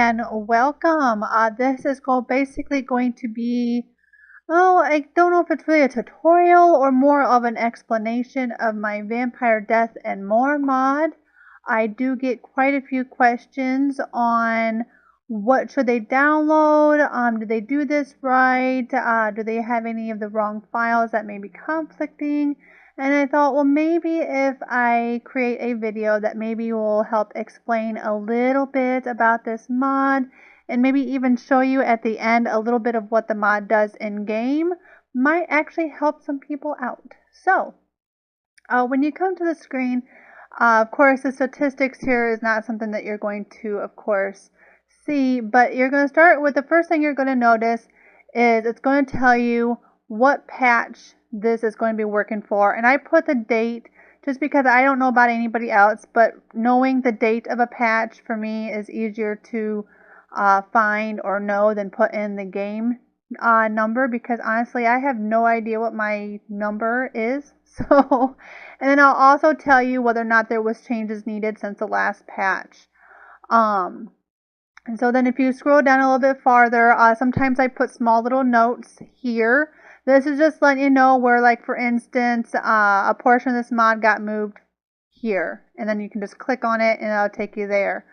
and welcome. This is basically going to be, oh, I don't know if it's really a tutorial or more of an explanation of my Vampire Death and More mod. I do get quite a few questions on what should they download, did they do this right, do they have any of the wrong files that may be conflicting. And I thought, well, maybe if I create a video that maybe will help explain a little bit about this mod and maybe even show you at the end a little bit of what the mod does in game, might actually help some people out. So, when you come to the screen, of course, the statistics here is not something that you're going to, of course, see, but you're going to start with the first thing you're going to notice is it's going to tell you what patch this is going to be working for. And I put the date just because I don't know about anybody else, but knowing the date of a patch for me is easier to find or know than put in the game number, because honestly I have no idea what my number is. So, and then I'll also tell you whether or not there was changes needed since the last patch. And so then if you scroll down a little bit farther, sometimes I put small little notes here. This is just letting you know where, like, for instance, a portion of this mod got moved here. And then you can just click on it and it'll take you there.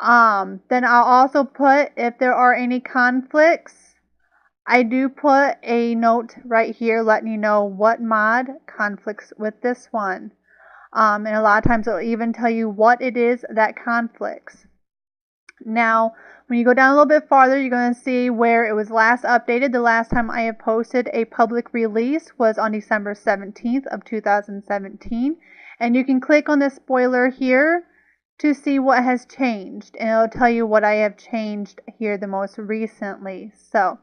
Then I'll also put if there are any conflicts. I do put a note right here letting you know what mod conflicts with this one. And a lot of times it'll even tell you what it is that conflicts. Now, when you go down a little bit farther, you're going to see where it was last updated. The last time I have posted a public release was on December 17th of 2017. And you can click on the spoiler here to see what has changed. And it'll tell you what I have changed here the most recently. So,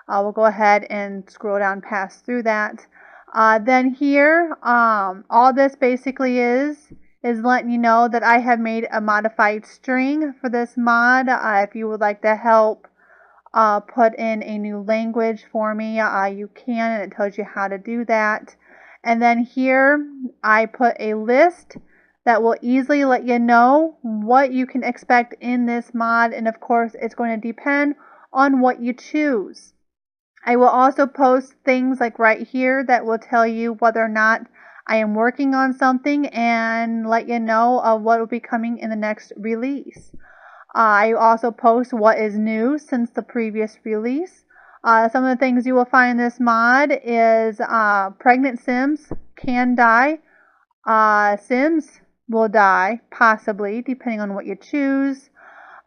we'll go ahead and scroll down past through that. Then here, all this basically is letting you know that I have made a modified string for this mod. If you would like to help put in a new language for me, you can, and it tells you how to do that. And then here I put a list that will easily let you know what you can expect in this mod, and of course it's going to depend on what you choose. I will also post things like right here that will tell you whether or not I am working on something and let you know of what will be coming in the next release. I also post what is new since the previous release. Some of the things you will find in this mod is pregnant Sims can die. Sims will die, possibly, depending on what you choose.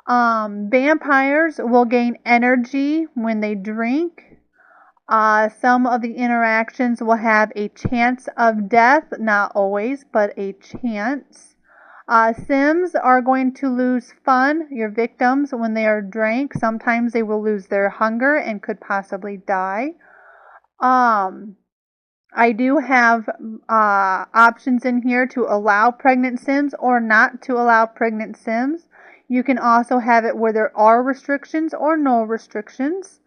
Vampires will gain energy when they drink. Some of the interactions will have a chance of death, not always, but a chance. Sims are going to lose fun, your victims, when they are drank. Sometimes they will lose their hunger and could possibly die. I do have options in here to allow pregnant Sims or not to allow pregnant Sims. You can also have it where there are restrictions or no restrictions.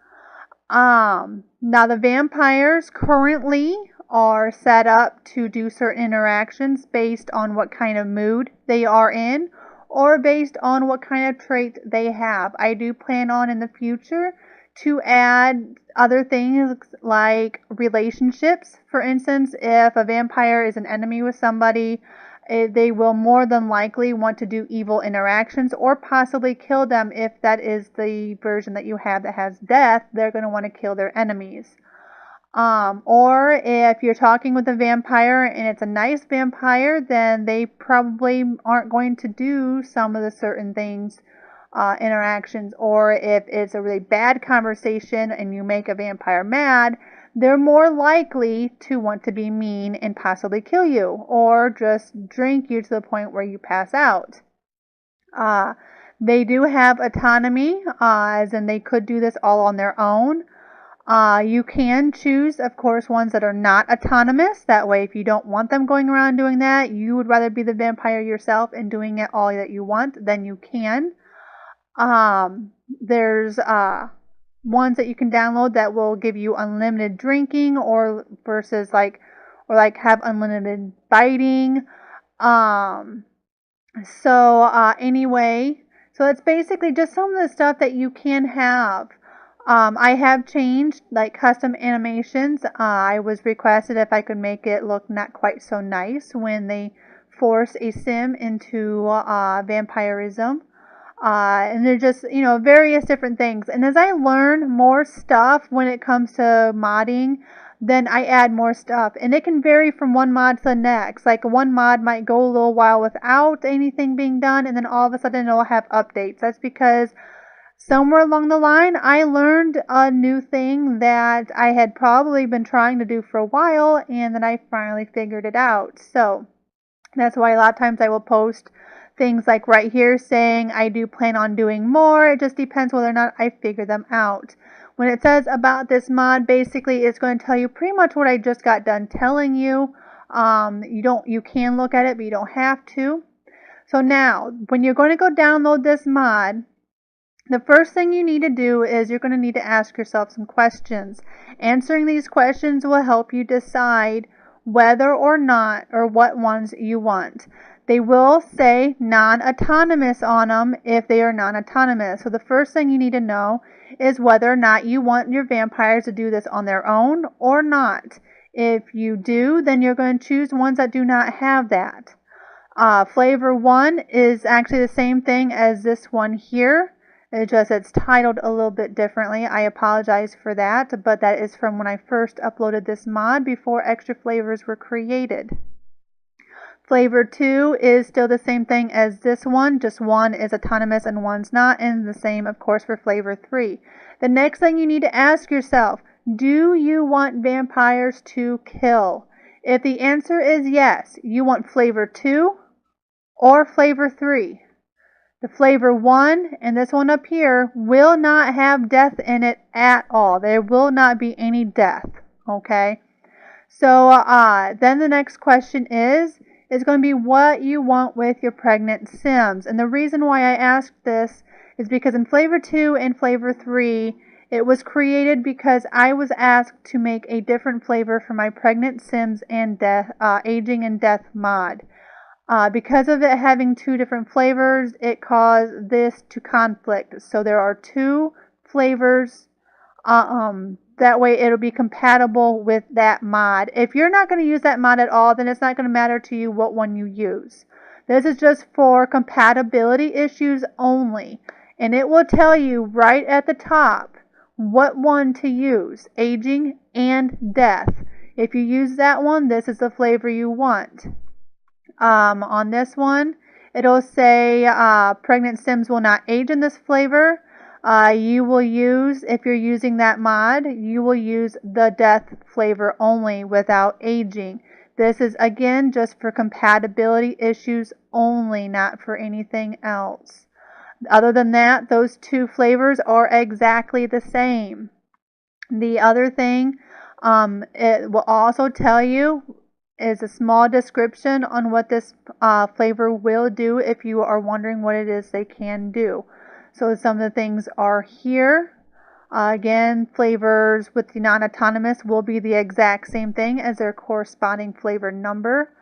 Now the vampires currently are set up to do certain interactions based on what kind of mood they are in or based on what kind of trait they have. I do plan on in the future to add other things like relationships. For instance, if a vampire is an enemy with somebody, they will more than likely want to do evil interactions or possibly kill them. If that is the version that you have that has death, they're going to want to kill their enemies. Or if you're talking with a vampire and it's a nice vampire, then they probably aren't going to do some of the certain things, interactions. Or if it's a really bad conversation and you make a vampire mad, they're more likely to want to be mean and possibly kill you or just drink you to the point where you pass out. They do have autonomy, as in they could do this all on their own. You can choose, of course, ones that are not autonomous. That way, if you don't want them going around doing that, you would rather be the vampire yourself and doing it all that you want, then you can. There's ones that you can download that will give you unlimited drinking or versus have unlimited biting. Anyway, So it's basically just some of the stuff that you can have. I have changed like custom animations. I was requested if I could make it look not quite so nice when they force a sim into vampirism. And they're just, various different things. And as I learn more stuff when it comes to modding, then I add more stuff. And it can vary from one mod to the next. Like one mod might go a little while without anything being done, and then all of a sudden it'll have updates. That's because somewhere along the line, I learned a new thing that I had probably been trying to do for a while, and then I finally figured it out. So that's why a lot of times I will post things like right here saying I do plan on doing more. It just depends whether or not I figure them out. When it says about this mod, basically it's going to tell you pretty much what I just got done telling you. You can look at it, but you don't have to. So now, when you're going to go download this mod, the first thing you need to do is you're going to need to ask yourself some questions. Answering these questions will help you decide whether or not or what ones you want. They will say non-autonomous on them if they are non-autonomous. So the first thing you need to know is whether or not you want your vampires to do this on their own or not. If you do, then you're going to choose ones that do not have that. Flavor 1 is actually the same thing as this one here. It's titled a little bit differently. I apologize for that, but that is from when I first uploaded this mod before extra flavors were created. Flavor 2 is still the same thing as this one, just one is autonomous and one's not, and the same, of course, for Flavor 3. The next thing you need to ask yourself, do you want vampires to kill? If the answer is yes, you want Flavor 2 or Flavor 3. The Flavor 1 and this one up here will not have death in it at all. There will not be any death, okay? So then the next question is going to be what you want with your pregnant Sims. And the reason why I asked this is because in Flavor 2 and Flavor 3, it was created because I was asked to make a different flavor for my pregnant Sims and aging and death mod. Because of it having two different flavors, it caused this to conflict. So there are two flavors. That way it'll be compatible with that mod. If you're not going to use that mod at all, then it's not going to matter to you what one you use. This is just for compatibility issues only. And it will tell you right at the top what one to use, aging and death. If you use that one, this is the flavor you want. On this one, it'll say pregnant Sims will not age in this flavor. You will use, if you're using that mod, you will use the death flavor only without aging. This is again just for compatibility issues only, not for anything else. Other than that, those two flavors are exactly the same. The other thing it will also tell you is a small description on what this flavor will do if you are wondering what it is they can do. So some of the things are here. Again, flavors with the non-autonomous will be the exact same thing as their corresponding flavor number.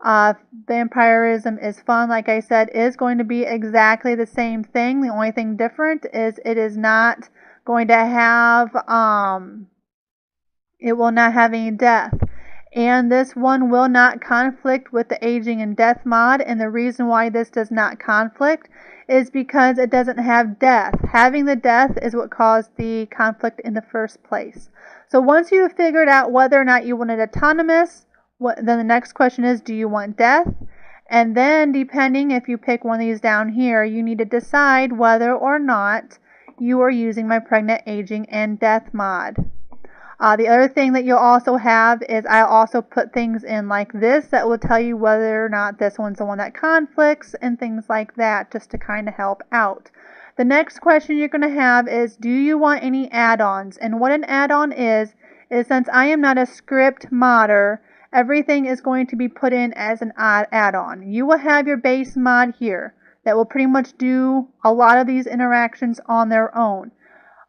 Vampirism is fun, like I said, is going to be exactly the same thing. The only thing different is it is not going to have, it will not have any death. And this one will not conflict with the aging and death mod. And the reason why this does not conflict is because it doesn't have death. Having the death is what caused the conflict in the first place. So once you have figured out whether or not you want it autonomous, then the next question is, do you want death? And then depending if you pick one of these down here, you need to decide whether or not you are using my pregnant, aging, and death mod. The other thing that you'll also have is I'll also put things in like this that will tell you whether or not this one's the one that conflicts and things like that, just to kind of help out. The next question you're going to have is, do you want any add-ons? And what an add-on is since I am not a script modder, everything is going to be put in as an add-on. You will have your base mod here that will pretty much do a lot of these interactions on their own.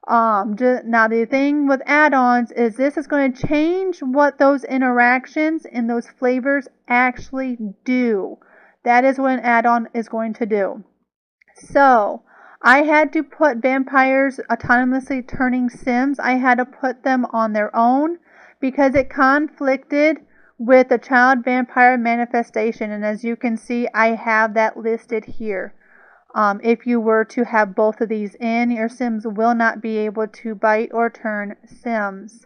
Now the thing with add-ons is this is going to change what those interactions and those flavors actually do. That is what an add-on is going to do. So, I had to put vampires autonomously turning Sims. I had to put them on their own because it conflicted with the child vampire manifestation. And as you can see, I have that listed here. If you were to have both of these in, your Sims will not be able to bite or turn Sims.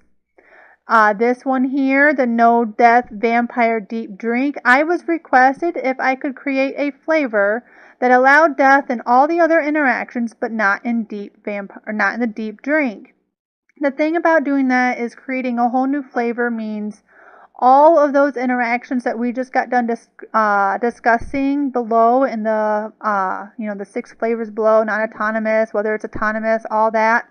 This one here, the No Death Vampire Deep Drink, I was requested if I could create a flavor that allowed death in all the other interactions, but not in the deep drink. The thing about doing that is creating a whole new flavor means all of those interactions that we just got done discussing below in the the 6 flavors below, non-autonomous, whether it's autonomous, all that,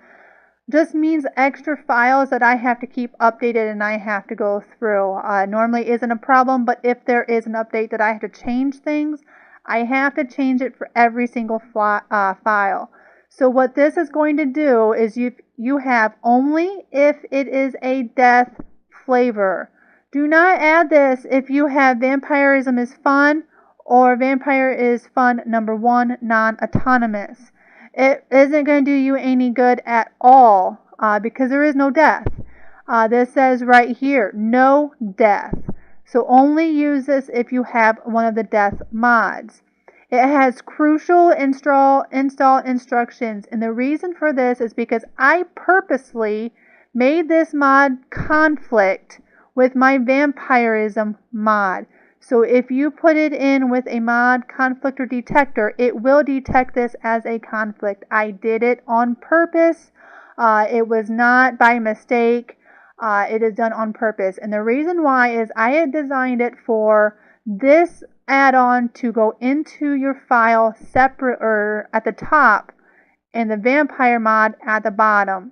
just means extra files that I have to keep updated and I have to go through. Normally isn't a problem, but if there is an update that I have to change things, I have to change it for every single file. So what this is going to do is you have only if it is a death flavor. Do not add this if you have vampirism is fun or vampire is fun number 1 non-autonomous. It isn't going to do you any good at all because there is no death. This says right here, no death. So only use this if you have one of the death mods. It has crucial install instructions, and the reason for this is because I purposely made this mod conflict with my vampirism mod. So if you put it in with a mod conflict or detector, it will detect this as a conflict. I did it on purpose. It was not by mistake. It is done on purpose. And the reason why is I had designed it for this add-on to go into your file separate or at the top and the vampire mod at the bottom.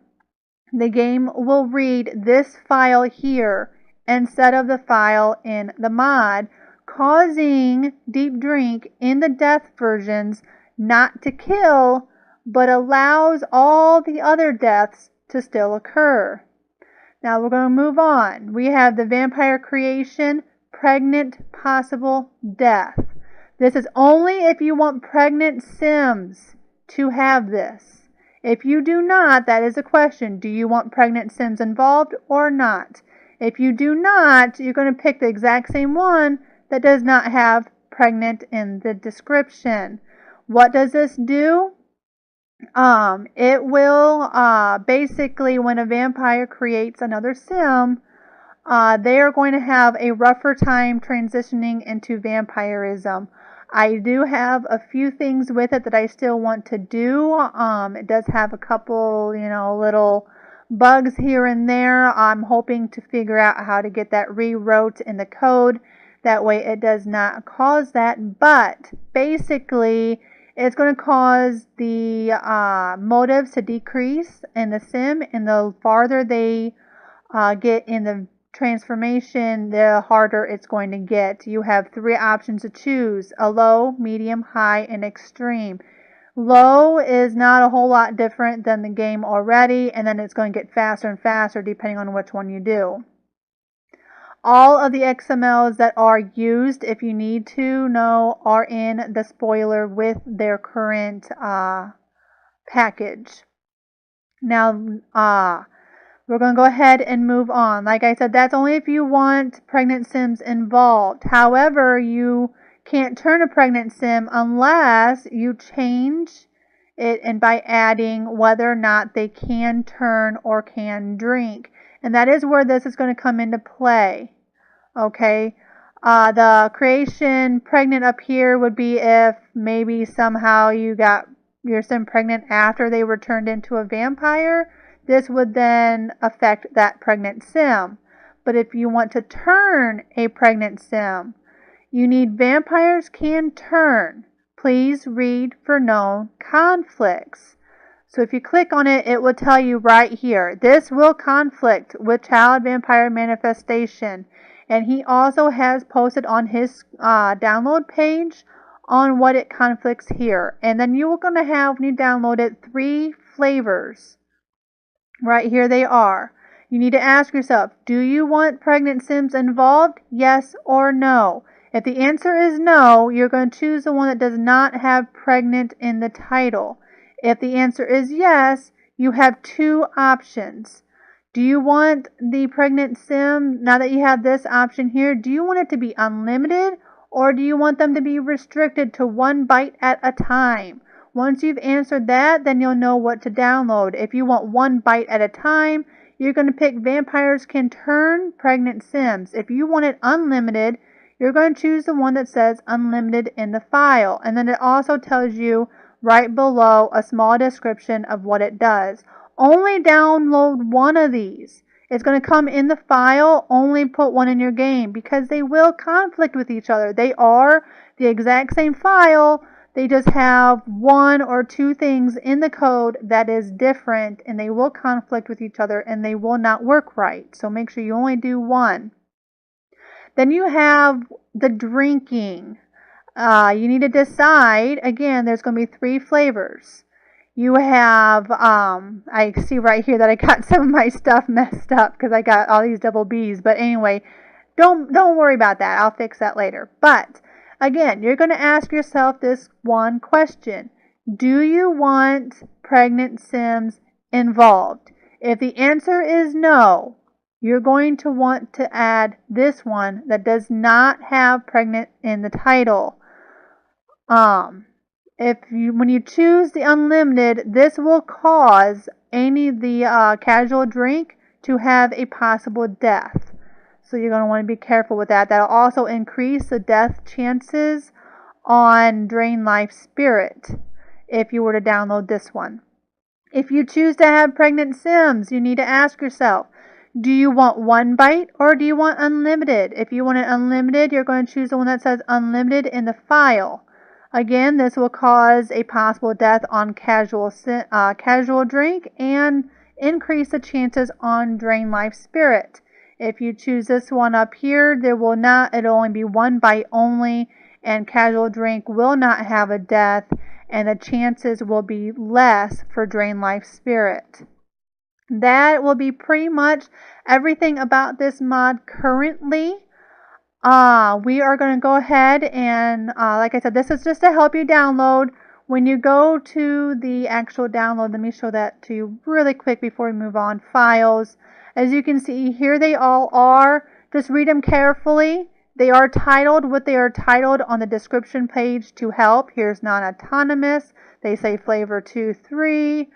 The game will read this file here instead of the file in the mod, causing Deep Drink in the death versions not to kill, but allows all the other deaths to still occur. Now we're going to move on. We have the vampire creation, pregnant, possible death. This is only if you want pregnant Sims to have this. If you do not, that is a question. Do you want pregnant Sims involved or not? If you do not, you're going to pick the exact same one that does not have pregnant in the description. What does this do? It will basically, when a vampire creates another Sim, they are going to have a rougher time transitioning into vampirism. I do have a few things with it that I still want to do. It does have a couple, little bugs here and there. I'm hoping to figure out how to get that rewrote in the code. That way it does not cause that. But basically, it's going to cause the motives to decrease in the Sim, and the farther they get in the transformation, the harder it's going to get. You have 3 options to choose: a low, medium, high, and extreme. Low is not a whole lot different than the game already, and then it's going to get faster and faster depending on which one you do. All of the XMLs that are used, if you need to know, are in the spoiler with their current package. Now, we're going to go ahead and move on. Like I said, that's only if you want pregnant Sims involved. However, you can't turn a pregnant Sim unless you change it and by adding whether or not they can turn or can drink. And that is where this is going to come into play. Okay. The creation pregnant up here would be if maybe somehow you got your Sim pregnant after they were turned into a vampire. This would then affect that pregnant Sim. But if you want to turn a pregnant Sim, you need vampires can turn. Please read for known conflicts. So if you click on it, it will tell you right here, this will conflict with child vampire manifestation. And he also has posted on his download page on what it conflicts here. And then you are going to have, when you download it, 3 flavors. Right here they are. You need to ask yourself, do you want pregnant Sims involved? Yes or no? If the answer is no, you're going to choose the one that does not have pregnant in the title. If the answer is yes, you have two options. Do you want the pregnant sim, now that you have this option here, do you want it to be unlimited, or do you want them to be restricted to one bite at a time? Once you've answered that, then you'll know what to download. If you want one bite at a time, you're going to pick Vampires Can Turn Pregnant Sims. If you want it unlimited, you're going to choose the one that says unlimited in the file. And then it also tells you right below a small description of what it does. Only download one of these. It's going to come in the file. Only put one in your game because they will conflict with each other. They are the exact same file. They just have one or two things in the code that is different, and they will conflict with each other and they will not work right. So make sure you only do one. Then you have the drinking. You need to decide. Again, there's going to be 3 flavors. You have, I see right here that I got some of my stuff messed up because I got all these double B's. But anyway, don't worry about that. I'll fix that later. But again, you're going to ask yourself this one question. Do you want pregnant Sims involved? If the answer is no, you're going to want to add this one that does not have pregnant in the title. When you choose the unlimited, this will cause any of the casual drink to have a possible death. So you're going to want to be careful with that. That'll also increase the death chances on Drain Life Spirit if you were to download this one. If you choose to have pregnant Sims, you need to ask yourself, do you want one bite or do you want unlimited? If you want it unlimited, you're going to choose the one that says unlimited in the file. Again, this will cause a possible death on casual drink and increase the chances on Drain Life Spirit. If you choose this one up here, it'll only be one bite only, and casual drink will not have a death, and the chances will be less for Drain Life Spirit. That will be pretty much everything about this mod currently. We are going to go ahead and, like I said, this is just to help you download. When you go to the actual download, let me show that to you really quick before we move on. Files. As you can see, here they all are. Just read them carefully. They are titled what they are titled on the description page to help. Here's non-autonomous. They say flavor 2, 3.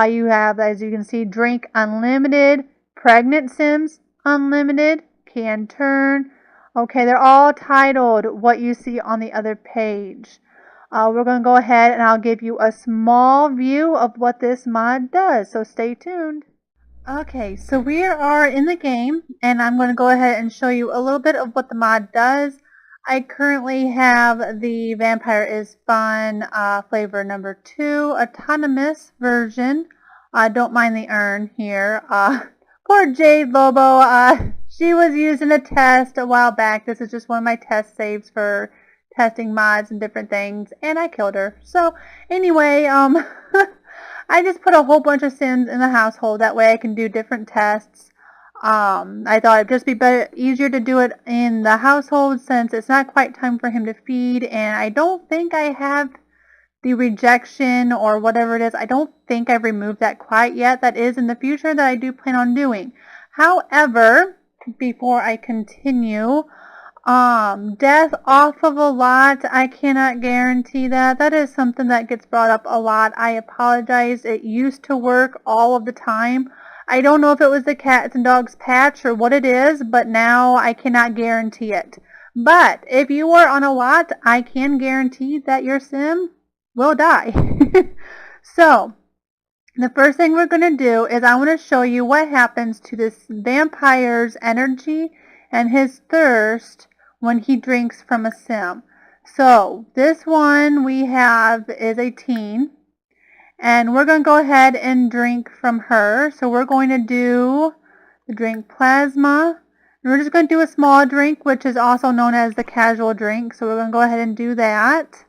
You have, as you can see, drink unlimited, pregnant Sims unlimited, can turn. Okay, they're all titled what you see on the other page. We're going to go ahead and I'll give you a small view of what this mod does, so stay tuned. Okay, so we are in the game, and I'm going to go ahead and show you a little bit of what the mod does. I currently have the Vampire is Fun flavor number 2 autonomous version. Don't mind the urn here. Poor Jade Lobo. She was used in a test a while back. This is just one of my test saves for testing mods and different things, and I killed her. So anyway, I just put a whole bunch of Sims in the household. That way I can do different tests. I thought it'd just be easier to do it in the household since it's not quite time for him to feed, and I don't think I have the rejection or whatever it is. I don't think I've removed that quite yet. That is in the future that I do plan on doing. However, before I continue, death off of a lot, I cannot guarantee that. That is something that gets brought up a lot. I apologize. It used to work all of the time. I don't know if it was the cats and dogs patch or what it is, but now I cannot guarantee it. But if you are on a lot, I can guarantee that your sim will die. So, the first thing we're going to do is I want to show you what happens to this vampire's energy and his thirst when he drinks from a sim. So, this one we have is a teen. And we're going to go ahead and drink from her. So we're going to do the drink plasma. And we're just going to do a small drink, which is also known as the casual drink. So we're going to go ahead and do that.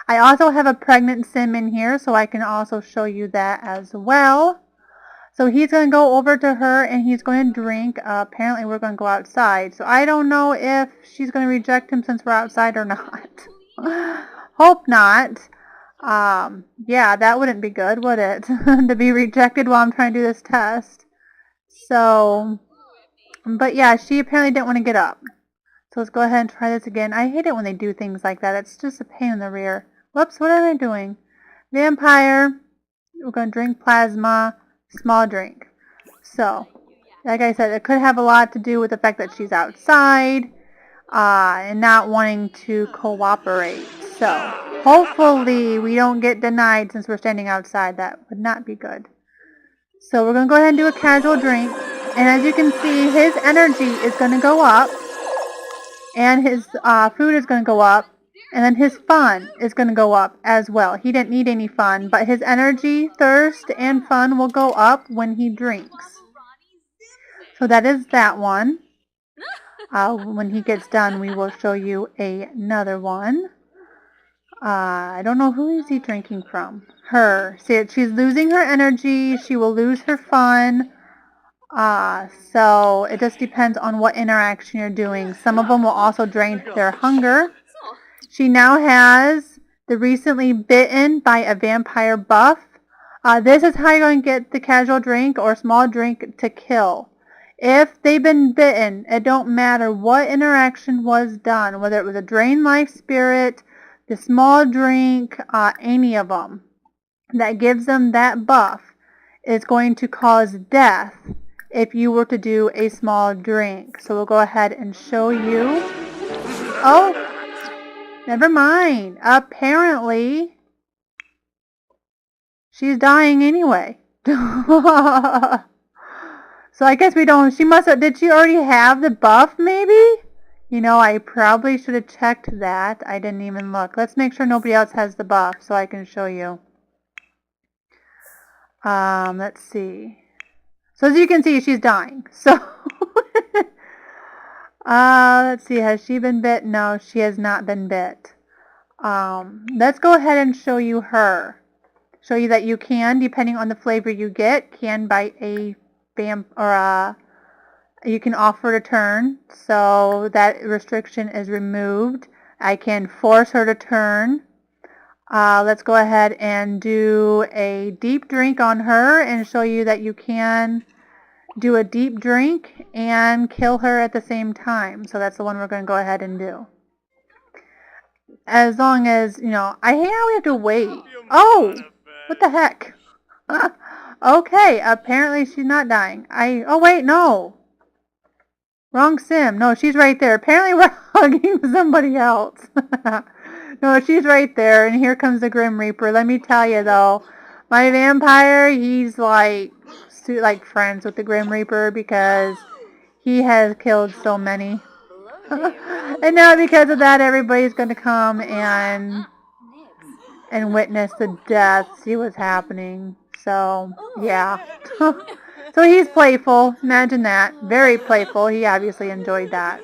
I also have a pregnant sim in here, so I can also show you that as well. So he's going to go over to her and he's going to drink. Apparently we're going to go outside. So I don't know if she's going to reject him since we're outside or not. Hope not. Yeah, that wouldn't be good, would it? To be rejected while I'm trying to do this test. So, but yeah, she apparently didn't want to get up. So let's go ahead and try this again. I hate it when they do things like that. It's just a pain in the rear. Whoops, what am I doing? Vampire. We're going to drink plasma. Small drink. So, like I said, it could have a lot to do with the fact that she's outside and not wanting to cooperate. So, hopefully we don't get denied since we're standing outside. That would not be good. So we're going to go ahead and do a casual drink. And as you can see, his energy is going to go up. And his food is going to go up. And then his fun is going to go up as well. He didn't need any fun, but his energy, thirst, and fun will go up when he drinks. So that is that one. When he gets done, we will show you another one. I don't know who is he drinking from. Her. See, she's losing her energy. She will lose her fun. So it just depends on what interaction you're doing. Some of them will also drain their hunger. She now has the recently bitten by a vampire buff. This is how you're going to get the casual drink or small drink to kill. If they've been bitten, it don't matter what interaction was done, whether it was a drain life spirit, the small drink, any of them that gives them that buff is going to cause death if you were to do a small drink. So we'll go ahead and show you. Oh, never mind. Apparently, she's dying anyway. So I guess we don't, she must have, did she already have the buff maybe? You know, I probably should have checked that. I didn't even look. Let's make sure nobody else has the buff so I can show you. Let's see. So as you can see, she's dying. So, let's see, has she been bit? No, she has not been bit. Let's go ahead and show you her. Show you that you can, depending on the flavor you get, can bite a you can offer to turn, so that restriction is removed. I can force her to turn. Let's go ahead and do a deep drink on her and show you that you can do a deep drink and kill her at the same time. So that's the one we're going to go ahead and do. As long as, you know, I hate how we have to wait. Oh, what the heck? Okay, apparently she's not dying. Oh wait, no. Wrong sim. No, she's right there. Apparently we're hugging somebody else. No, she's right there, and here comes the Grim Reaper. Let me tell you though, my vampire, he's like friends with the Grim Reaper because he has killed so many. And now because of that, everybody's going to come and witness the death, see what's happening. So, yeah. So he's playful. Imagine that. Very playful. He obviously enjoyed that.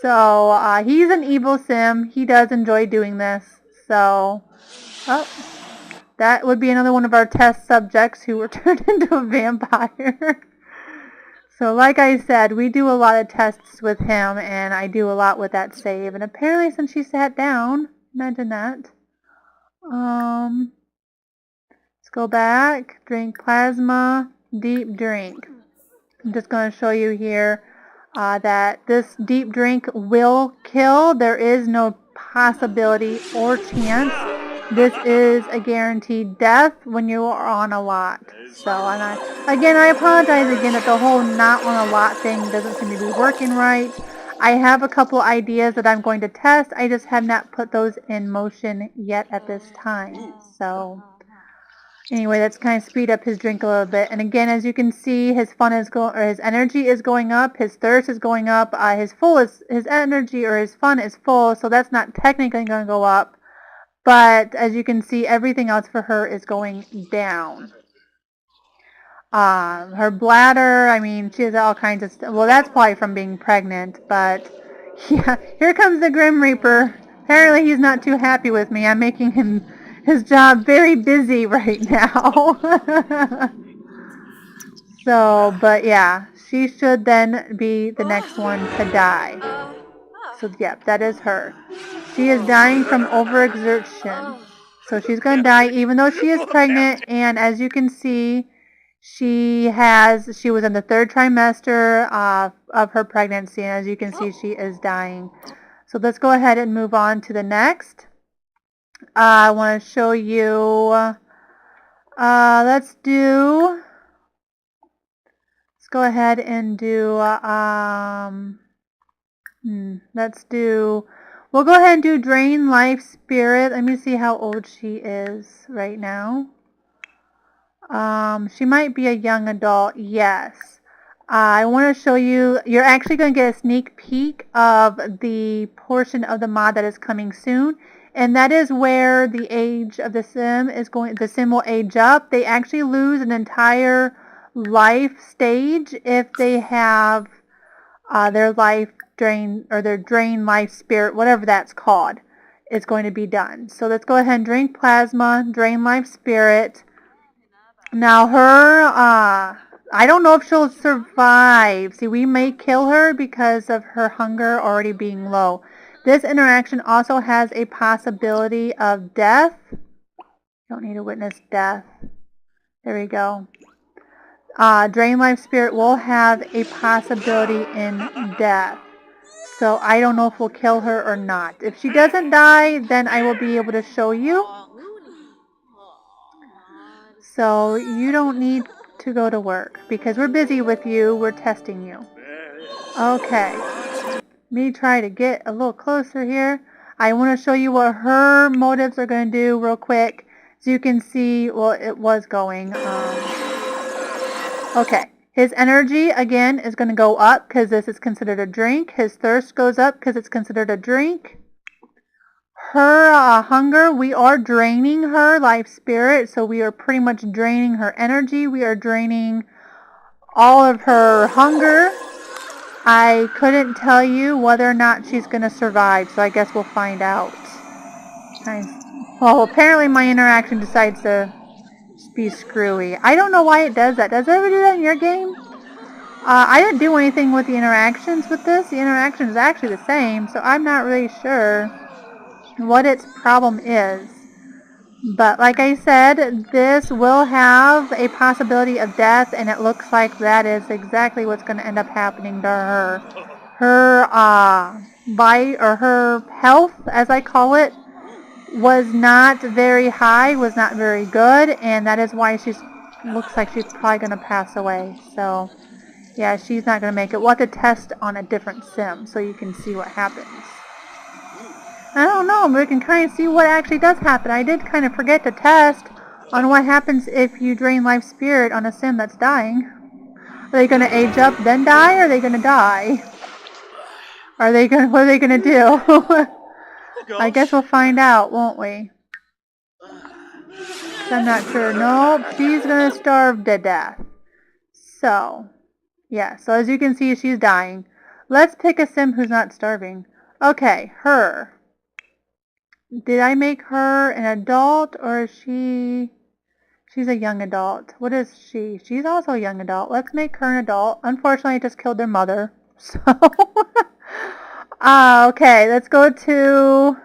So, he's an evil sim. He does enjoy doing this. So, that would be another one of our test subjects who were turned into a vampire. So, like I said, we do a lot of tests with him, and I do a lot with that save. And apparently, since she sat down, imagine that. Let's go back, drink plasma, deep drink. I'm just going to show you here that this deep drink will kill. There is no possibility or chance. This is a guaranteed death when you are on a lot. So, and I apologize again that the whole not on a lot thing doesn't seem to be working right. I have a couple ideas that I'm going to test. I just have not put those in motion yet at this time. So, anyway, that's kind of speed up his drink a little bit. And again, as you can see, his his energy is going up, his thirst is going up, his energy or his fun is full, so that's not technically going to go up. But as you can see, everything else for her is going down. Her bladder, I mean, she has all kinds of stuff. Well, that's probably from being pregnant, but yeah, here comes the Grim Reaper. Apparently he's not too happy with me. I'm making his job very busy right now. So, but yeah, she should then be the next one to die. So, yep, that is her. She is dying from overexertion. So she's going to die even though she is pregnant, and as you can see, she was in the 3rd trimester of her pregnancy, and as you can see, she is dying. So let's go ahead and move on to the next. I want to show you, let's go ahead and do, we'll go ahead and do Drain Life Spirit. Let me see how old she is right now. She might be a young adult, yes. I want to show you, you're actually going to get a sneak peek of the portion of the mod that is coming soon. And that is where the age of the sim the sim will age up. They actually lose an entire life stage if they have their life drain, or their drain life spirit, whatever that's called, is going to be done. So let's go ahead and drink plasma, drain life spirit. Now her, I don't know if she'll survive. See, we may kill her because of her hunger already being low. This interaction also has a possibility of death. Don't need to witness death. There we go. Drain Life Spirit will have a possibility in death. So I don't know if we'll kill her or not. If she doesn't die, then I will be able to show you. So you don't need to go to work because we're busy with you. We're testing you. Okay. Let me try to get a little closer here. I want to show you what her motives are going to do real quick. So you can see, well, it was going. Okay. His energy, again, is going to go up because this is considered a drink. His thirst goes up because it's considered a drink. Her hunger, we are draining her life spirit, so we are pretty much draining her energy. We are draining all of her hunger. I couldn't tell you whether or not she's going to survive, so I guess we'll find out. Nice. Well, apparently my interaction decides to be screwy. I don't know why it does that. Does it ever do that in your game? I didn't do anything with the interactions with this. The interaction is actually the same, so I'm not really sure what its problem is. But like I said, this will have a possibility of death, and it looks like that is exactly what's going to end up happening to her. Her her health, as I call it, was not very high, was not very good, and that is why looks like she's probably going to pass away. So yeah, she's not going to make it. We'll have to test on a different sim so you can see what happens. I don't know, but we can kind of see what actually does happen. I did kind of forget to test on what happens if you drain life spirit on a sim that's dying. Are they going to age up then die, or are they going to die? What are they going to do? I guess we'll find out, won't we? I'm not sure. Nope, she's going to starve to death. So, yeah, so as you can see, she's dying. Let's pick a sim who's not starving. Okay, her. Did I make her an adult, or is she's a young adult? What is she? She's also a young adult. Let's make her an adult. Unfortunately, I just killed their mother. So, okay, let's go to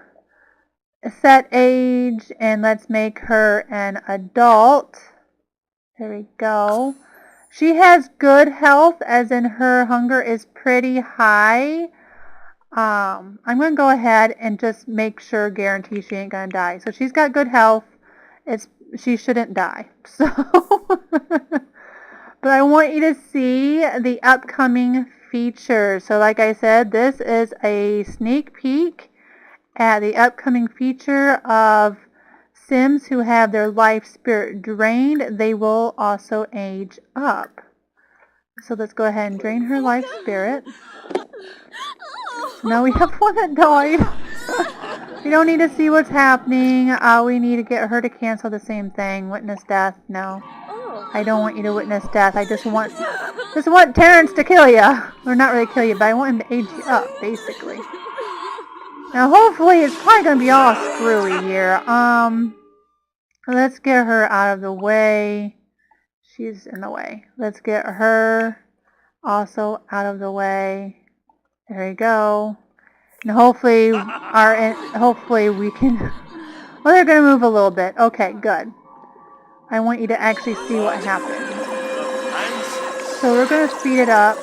set age, and let's make her an adult. There we go. She has good health, as in her hunger is pretty high. I'm going to go ahead and just make sure, guarantee she ain't going to die. So she's got good health. She shouldn't die. So, but I want you to see the upcoming features. So like I said, this is a sneak peek at the upcoming feature of Sims who have their life spirit drained. They will also age up. So let's go ahead and drain her life spirit. Now we have one that died. We don't need to see what's happening. We need to get her to cancel the same thing. Witness death. No. I don't want you to witness death. I just want Terrence to kill you. Or not really kill you, but I want him to age you up, basically. Now hopefully it's probably going to be all screwy here. Let's get her out of the way. She's in the way. Let's get her also out of the way. There we go. And hopefully we can Oh, they're going to move a little bit. Okay, good. I want you to actually see what happens. So we're going to speed it up.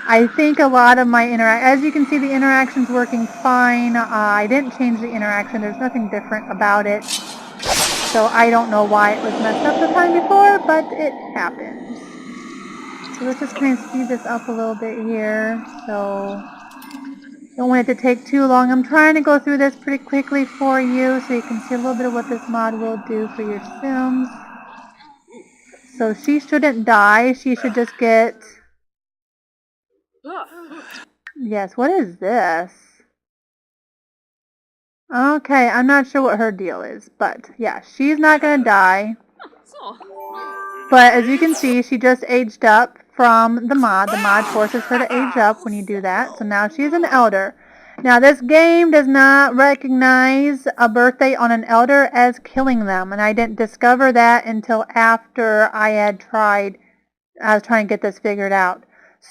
I think a lot of my as you can see, the interaction's working fine. I didn't change the interaction. There's nothing different about it. So I don't know why it was messed up the time before, but it happens. So let's just kind of speed this up a little bit here. So don't want it to take too long. I'm trying to go through this pretty quickly for you so you can see a little bit of what this mod will do for your Sims. So she shouldn't die. She should just get... Yes, what is this? Okay, I'm not sure what her deal is, but yeah, she's not going to die. But as you can see, she just aged up from the mod. The mod forces her to age up when you do that. So now she's an elder. Now this game does not recognize a birthday on an elder as killing them. And I didn't discover that until after I was trying to get this figured out.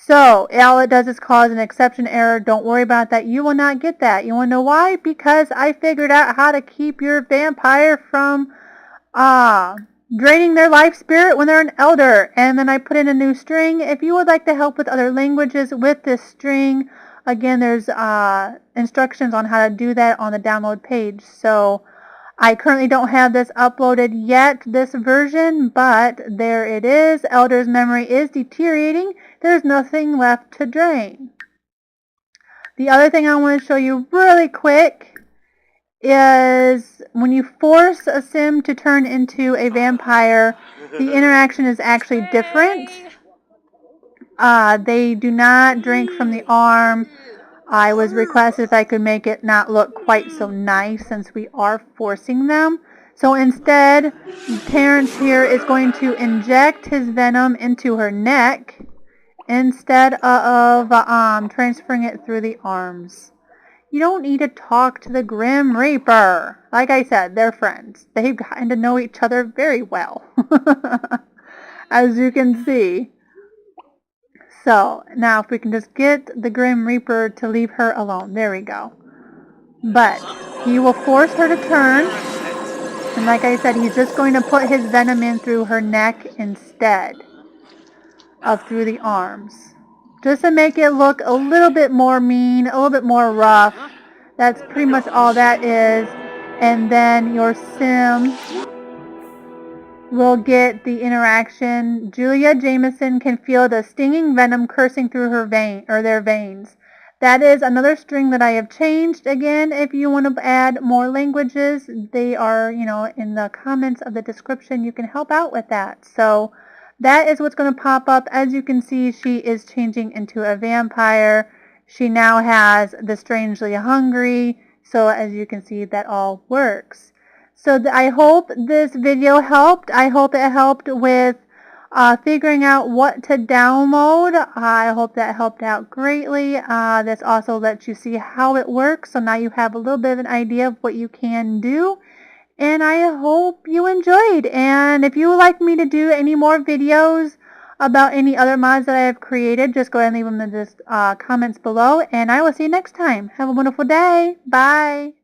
So all it does is cause an exception error. Don't worry about that. You will not get that. You want to know why? Because I figured out how to keep your vampire from draining their life spirit when they're an elder. And then I put in a new string. If you would like to help with other languages with this string, again, there's instructions on how to do that on the download page. So I currently don't have this uploaded yet, this version, but there it is. Elder's memory is deteriorating. There's nothing left to drain. The other thing I want to show you really quick is when you force a sim to turn into a vampire, the interaction is actually different. They do not drink from the arm. I was requested if I could make it not look quite so nice since we are forcing them. So instead, Terrence here is going to inject his venom into her neck instead of transferring it through the arms. You don't need to talk to the Grim Reaper. Like I said, they're friends. They've gotten to know each other very well, as you can see. So, now if we can just get the Grim Reaper to leave her alone. There we go. But he will force her to turn. And like I said, he's just going to put his venom in through her neck instead of through the arms. Just to make it look a little bit more mean, a little bit more rough. That's pretty much all that is. And then your sim will get the interaction. Julia Jameson can feel the stinging venom coursing through her their veins. That is another string that I have changed. Again, if you want to add more languages, they are, in the comments of the description. You can help out with that. So that is what's going to pop up. As you can see, she is changing into a vampire. She now has the strangely hungry. So as you can see, that all works. So I hope this video helped. I hope it helped with figuring out what to download. I hope that helped out greatly. This also lets you see how it works. So now you have a little bit of an idea of what you can do. And I hope you enjoyed. And if you would like me to do any more videos about any other mods that I have created, just go ahead and leave them in the comments below. And I will see you next time. Have a wonderful day. Bye.